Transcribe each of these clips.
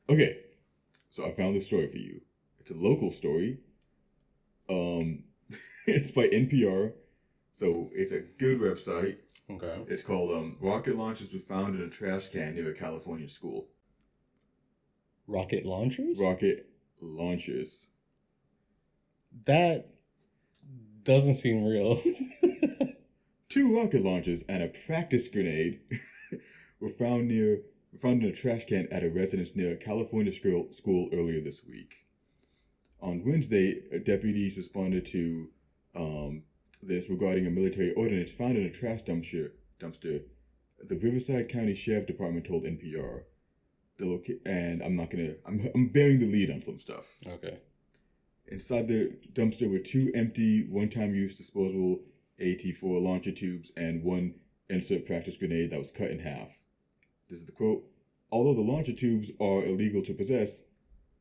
Okay, so I found this story for you. It's a local story. Um, it's by NPR, so it's a good website. Okay. It's called "Rocket Launches Was Found in a Trash Can Near a California School." Rocket launchers? Rocket launches. That doesn't seem real. Two rocket launches and a practice grenade were found in a trash can at a residence near a California school earlier this week. On Wednesday, deputies responded to this regarding a military ordinance found in a trash dumpster. The Riverside County Sheriff Department told NPR. And I'm bearing the lead on some stuff. Okay. Inside the dumpster were two empty, one-time use disposable AT-4 launcher tubes and one insert practice grenade that was cut in half. This is the quote. Although the launcher tubes are illegal to possess,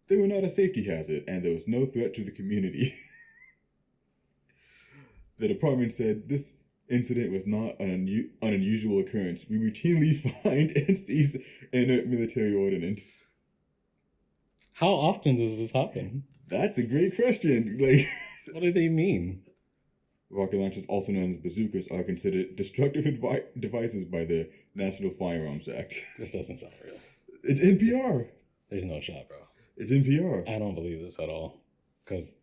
they were not a safety hazard and there was no threat to the community. The department said this incident was not an unusual occurrence. We routinely find and seize inert military ordnance. How often does this happen? That's a great question. Like, What do they mean? rocket launchers, also known as bazookas, are considered destructive devices by the National Firearms Act. This doesn't sound real. It's NPR. There's no shot, bro. It's NPR. I don't believe this at all. Because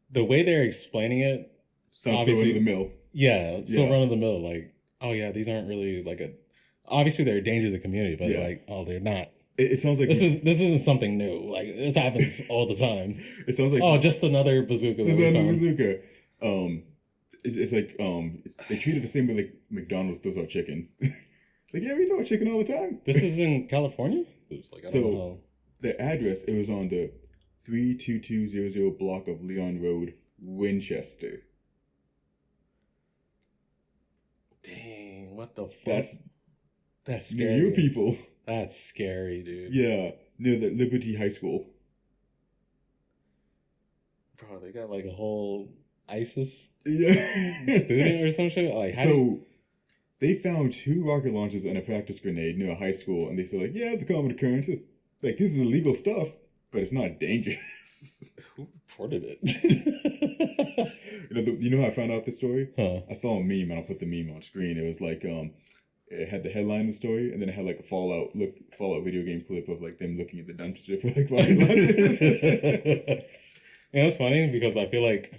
the way they're explaining it, Sounds so obviously- under the mill. yeah, so Yeah. run of the mill. Like, oh yeah, these aren't really like a. Obviously, they're a danger to the community, but Yeah. like, oh, they're not. It sounds like This isn't something new. Like, this happens all the time. It sounds like Oh, just another bazooka. it's that we another found. bazooka. It's like they treat it the same way like McDonald's throws out chicken. Like, yeah, we throw out chicken all the time. This is in California. It's like, I don't So- know. The address, it was on the 32200 block of Leon Road, Winchester. Dang, what the fuck? That's scary. near your people. That's scary, dude. Yeah, near the Liberty High School. Bro, they got like a whole ISIS Yeah. student or some shit. Like, how do So they found two rocket launchers and a practice grenade near a high school, and they said like, yeah, it's a common occurrence. It's like this is illegal stuff, but it's not dangerous. who reported it? You know how I found out this story? Huh. I saw a meme, and I'll put the meme on screen. It was like it had the headline of the story, and then it had like a Fallout video game clip of like them looking at the dumpster for like rocket launchers. You know, it's funny because I feel like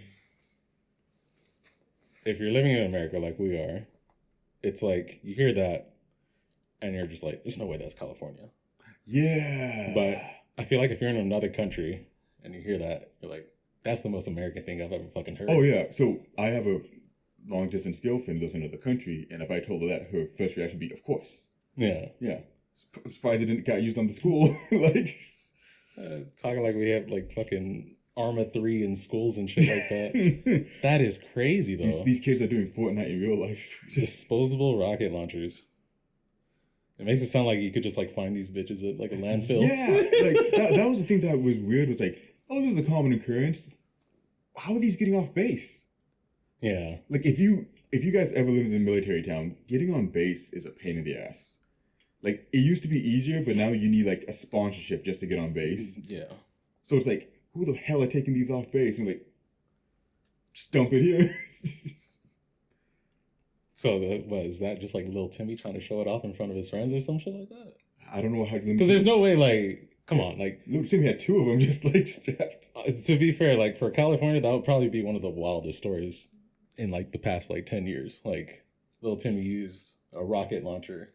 if you're living in America like we are, it's like you hear that and you're just like, there's no way that's California. Yeah, But I feel like if you're in another country and you hear that, you're like, that's the most American thing I've ever fucking heard. oh yeah. So I have a long distance girlfriend lives in another country, and if I told her that, her first reaction would be, "Of course." Yeah. Yeah, I'm surprised it didn't got used on the school. Like, Talking like we have like fucking Arma 3 in schools and shit like that. That is crazy though. these kids are doing Fortnite in real life. Disposable rocket launchers. It makes it sound like you could just like find these bitches at like a landfill. Yeah, like that was the thing that was weird. Was like, oh, this is a common occurrence. How are these getting off base? Yeah. Like, if you guys ever lived in a military town, getting on base is a pain in the ass. Like, it used to be easier, but now you need like a sponsorship just to get on base. Yeah. So it's like, who the hell are taking these off base? And like, just dump it here. So what is that? Just like little Timmy trying to show it off in front of his friends or some shit like that? I don't know how. Because there's no way. Like, come on. Like, Little Timmy had two of them just like strapped. to be fair, like for California, that would probably be one of the wildest stories in like the past like 10 years. Like, little Timmy used a rocket launcher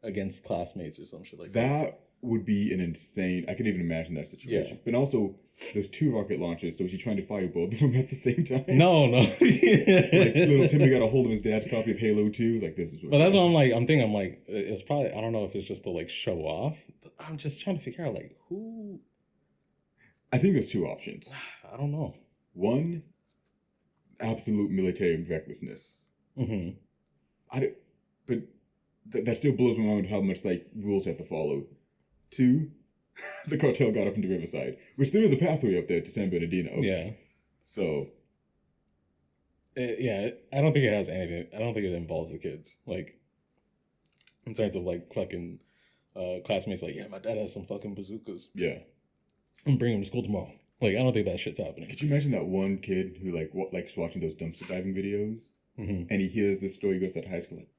against classmates or some shit like that. That would be an insane. I could even imagine that situation. But also, there's two rocket launchers, so is he trying to fire both of them at the same time? No. Like, little Timmy got a hold of his dad's copy of Halo 2. Like, this is what. But that's what I'm like. I'm thinking. I'm like, it's probably. I don't know if it's just to like show off. I'm just trying to figure out like who. I think there's two options. I don't know. One, absolute military recklessness. Mm-hmm. But that still blows my mind how much like rules have to follow. Two, the cartel got up into Riverside, which there is a pathway up there to San Bernardino. Yeah. So Yeah. I don't think it has anything. I don't think it involves the kids. Like, in terms of like fucking classmates like, yeah, my dad has some fucking bazookas. Yeah. I'm bringing him to school tomorrow. Like, I don't think that shit's happening. Could you imagine that one kid who likes watching those dumpster diving videos, and he hears this story, he goes to high school like,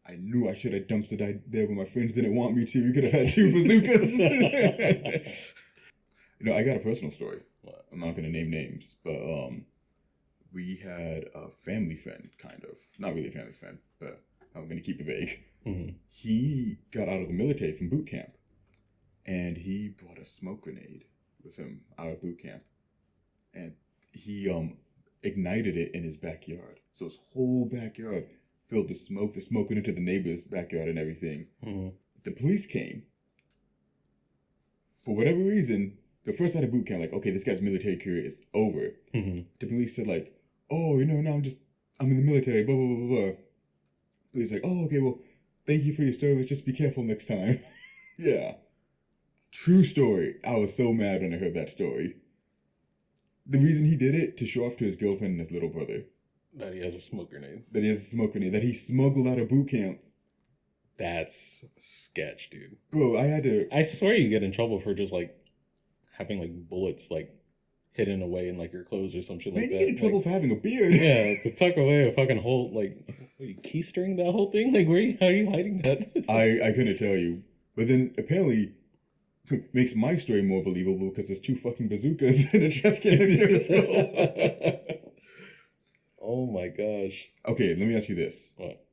I knew I should have dumpster dived there, but my friends didn't want me to. We could have had 2 bazookas. I got a personal story. What? I'm not gonna name names, but we had a family friend, kind of. Not really a family friend, but I'm gonna keep it vague. He got out of the military from boot camp, and he brought a smoke grenade with him out of boot camp, and he ignited it in his backyard. So his whole backyard filled with smoke. The smoke went into the neighbor's backyard and everything. The police came. For whatever reason, the first night of boot camp, like, okay, this guy's military career is over. The police said like, oh, no, I'm in the military, blah, blah, blah, blah. Police like, oh, okay, well, thank you for your service. Just be careful next time. Yeah. True story. I was so mad when I heard that story. The reason he did it, to show off to his girlfriend and his little brother. That he has a smoke grenade. That he has a smoke grenade. That he smuggled out of boot camp. That's sketch, dude. Bro, I swear you get in trouble for just, like, having, like, bullets, like, hidden away in, like, your clothes or some shit like that. Man, you get in trouble for having a beard. Yeah, to tuck away a fucking whole, like, are you keystring that whole thing? Like, how are you hiding that? I couldn't tell you. But then, apparently, makes my story more believable because there's 2 fucking bazookas in a trash can next to his skull. Oh my gosh. Okay, let me ask you this. What?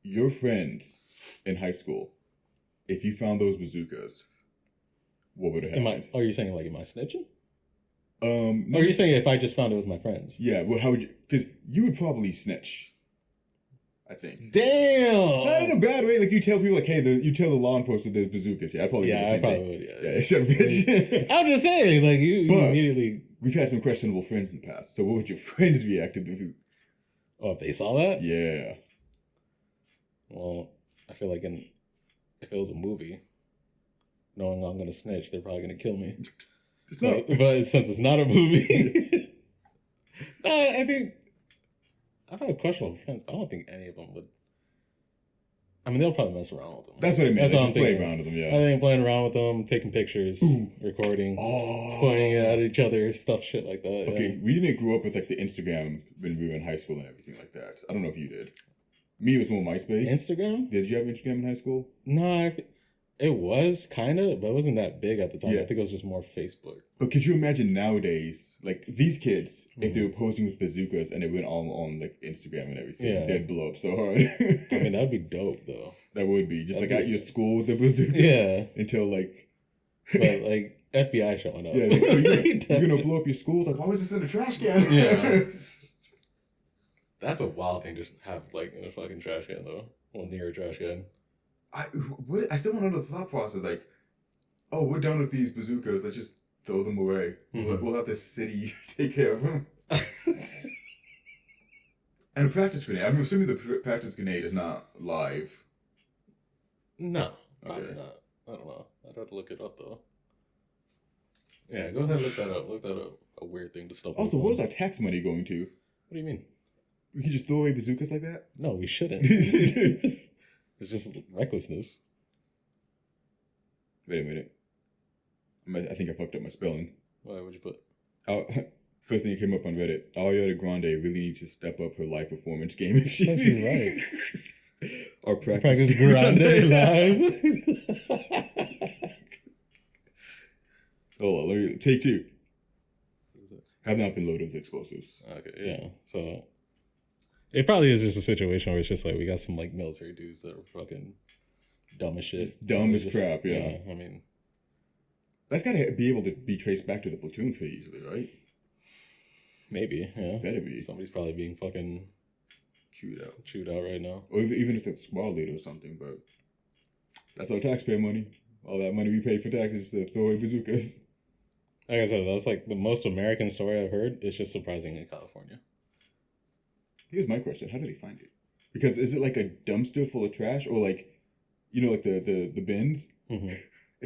Your friends in high school, if you found those bazookas, what would have happened? Are you saying, like, am I snitching? No, Or are you saying if I just found it with my friends? Yeah, well, how would you... Because you would probably snitch, I think. Damn! Not in a bad way. Like, you tell people, like, hey, you tell the law enforcement there's bazookas. Yeah, I'd probably do the Yeah, I same probably thing. would, Yeah, shut up, bitch. I'm just saying, like, you immediately... We've had some questionable friends in the past, so what would your friends react to? Oh, if they saw that? Yeah. Well, I feel like if it was a movie, knowing I'm gonna snitch, they're probably gonna kill me. It's not. But since it's not a movie, no, I think I've had questionable friends. I don't think any of them would. I mean, they'll probably mess around with them. That's what I mean. That's Like, what just I'm play thinking. around with them, I yeah. think playing around with them, taking pictures, recording, pointing at each other, stuff, shit like that. Okay, Yeah. we didn't grow up with, like, the Instagram when we were in high school and everything like that. I don't know if you did. Me, it was more MySpace. Instagram? Did you have Instagram in high school? No, it was kind of, but it wasn't that big at the time. Yeah. I think it was just more Facebook. But could you imagine nowadays, like, these kids, if they were posing with bazookas and it went all on, like, Instagram and everything, Yeah. they'd blow up so hard. I mean, that'd be dope, though. That would be. Just, That'd like, be- at your school with the bazooka. Yeah, Until, like... but, like, FBI showing up. Yeah, you're gonna blow up your school? Like, why was this in a trash can? Yeah. That's a wild thing to have, like, in a fucking trash can, though. Well, near a trash can. I still want to know the thought process. Like, oh, we're done with these bazookas. Let's just throw them away. We'll have the city take care of them. And a practice grenade. I'm assuming the practice grenade is not live. No, probably Okay. not. I don't know. I'd have to look it up, though. Yeah, go ahead and look that up. Look that up. A weird thing to stop. Also, what is our tax money going to? What do you mean? We can just throw away bazookas like that? No, we shouldn't. It's just recklessness. Wait a minute. I think I fucked up my spelling. Why would you put? First thing that came up on Reddit. Ariana Grande really needs to step up her live performance game if she's That's right. Or practice Grande live. Hold on, let me take 2. Have not been loaded with explosives. Okay, yeah. So it probably is just a situation where it's just like we got some like military dudes that are fucking dumb as shit. Just dumb as crap, yeah. I mean, That's gotta be able to be traced back to the platoon pretty easily, right? maybe, yeah. Better be. Somebody's probably being fucking chewed out right now. Or even if it's squad leader or something, but that's our taxpayer money. All that money we pay for taxes to throw away bazookas. Like I said, that's like the most American story I've heard. It's just surprising in California. Here's my question: how do they find it? Because is it like a dumpster full of trash, or like, like the bins? Mm-hmm.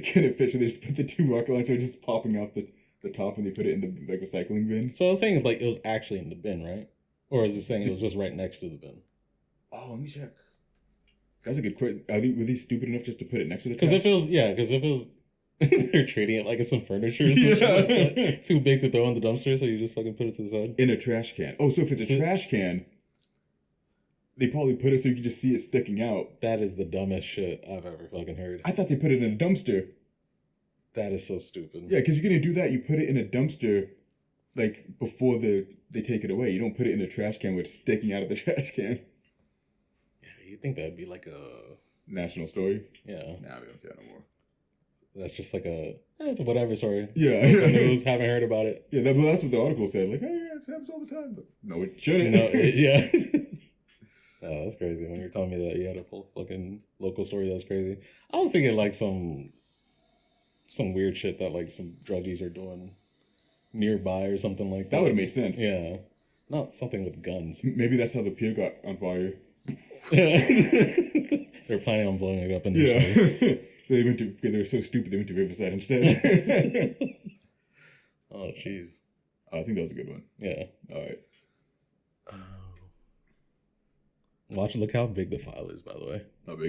Can it fit? So they just put the 2 rocket launchers just popping off the top, and they put it in the like recycling bin. So I was saying like it was actually in the bin, right? Or is it saying it was just right next to the bin? Oh, let me check. That's a good question. Were they stupid enough just to put it next to the Because trash? because it feels they're treating it like it's some furniture or some shit like that. Too big to throw in the dumpster, so you just fucking put it to the side. In a trash can. Oh, so if it's a trash can, they probably put it so you can just see it sticking out. That is the dumbest shit I've ever fucking heard. I thought they put it in a dumpster. That is so stupid. Yeah, because you're gonna do that. You put it in a dumpster, like before they take it away. You don't put it in a trash can where it's sticking out of the trash can. Yeah, you think that'd be like a National story. yeah. Nah, we don't care no more. That's just like it's a whatever story. Yeah. Local news, haven't heard about it. Yeah, that's what the article said. Like, oh yeah, it happens all the time. But no, it shouldn't. No, yeah. Oh, that's crazy. When you're telling me that you had a full fucking local story, that was crazy. I was thinking like some weird shit that like some druggies are doing nearby or something like that. That would have made sense. Yeah. Not something with guns. Maybe that's how the pier got on fire. They're planning on blowing it up initially. Yeah. They were so stupid they went to Riverside instead. Oh, jeez. I think that was a good one. Yeah. All right. Look how big the file is, by the way. How big?